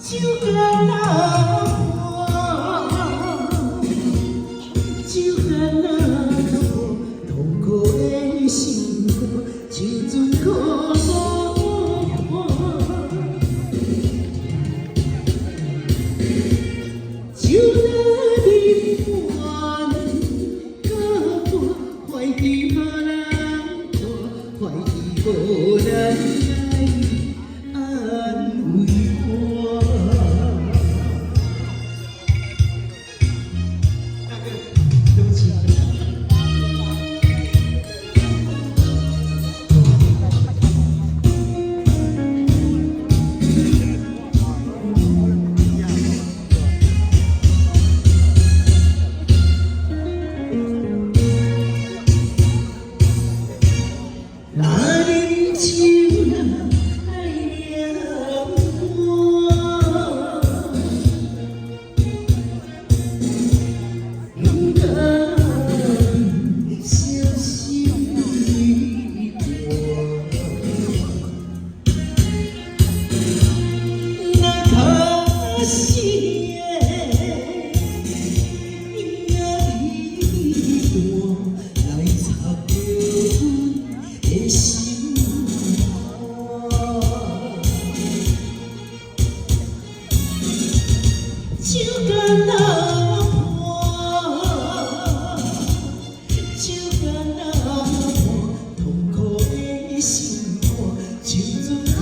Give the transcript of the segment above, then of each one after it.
就干那就干那痛苦的心肝，就准可就那你烦，可我怀疑无人看，怀疑无人来安慰我。对不起。那饮酒那爱念我，勇敢小心对我，那可惜的耳朵来插着。的心窝，就干那破，就干那破，痛苦的心肝，就准可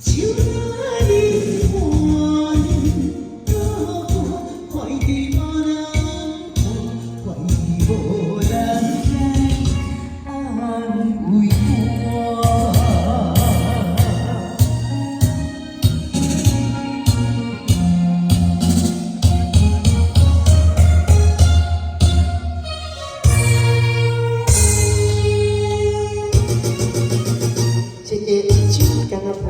就那你烦，怀疑无人看，怀疑无人来安慰我。谢谢，就干那破。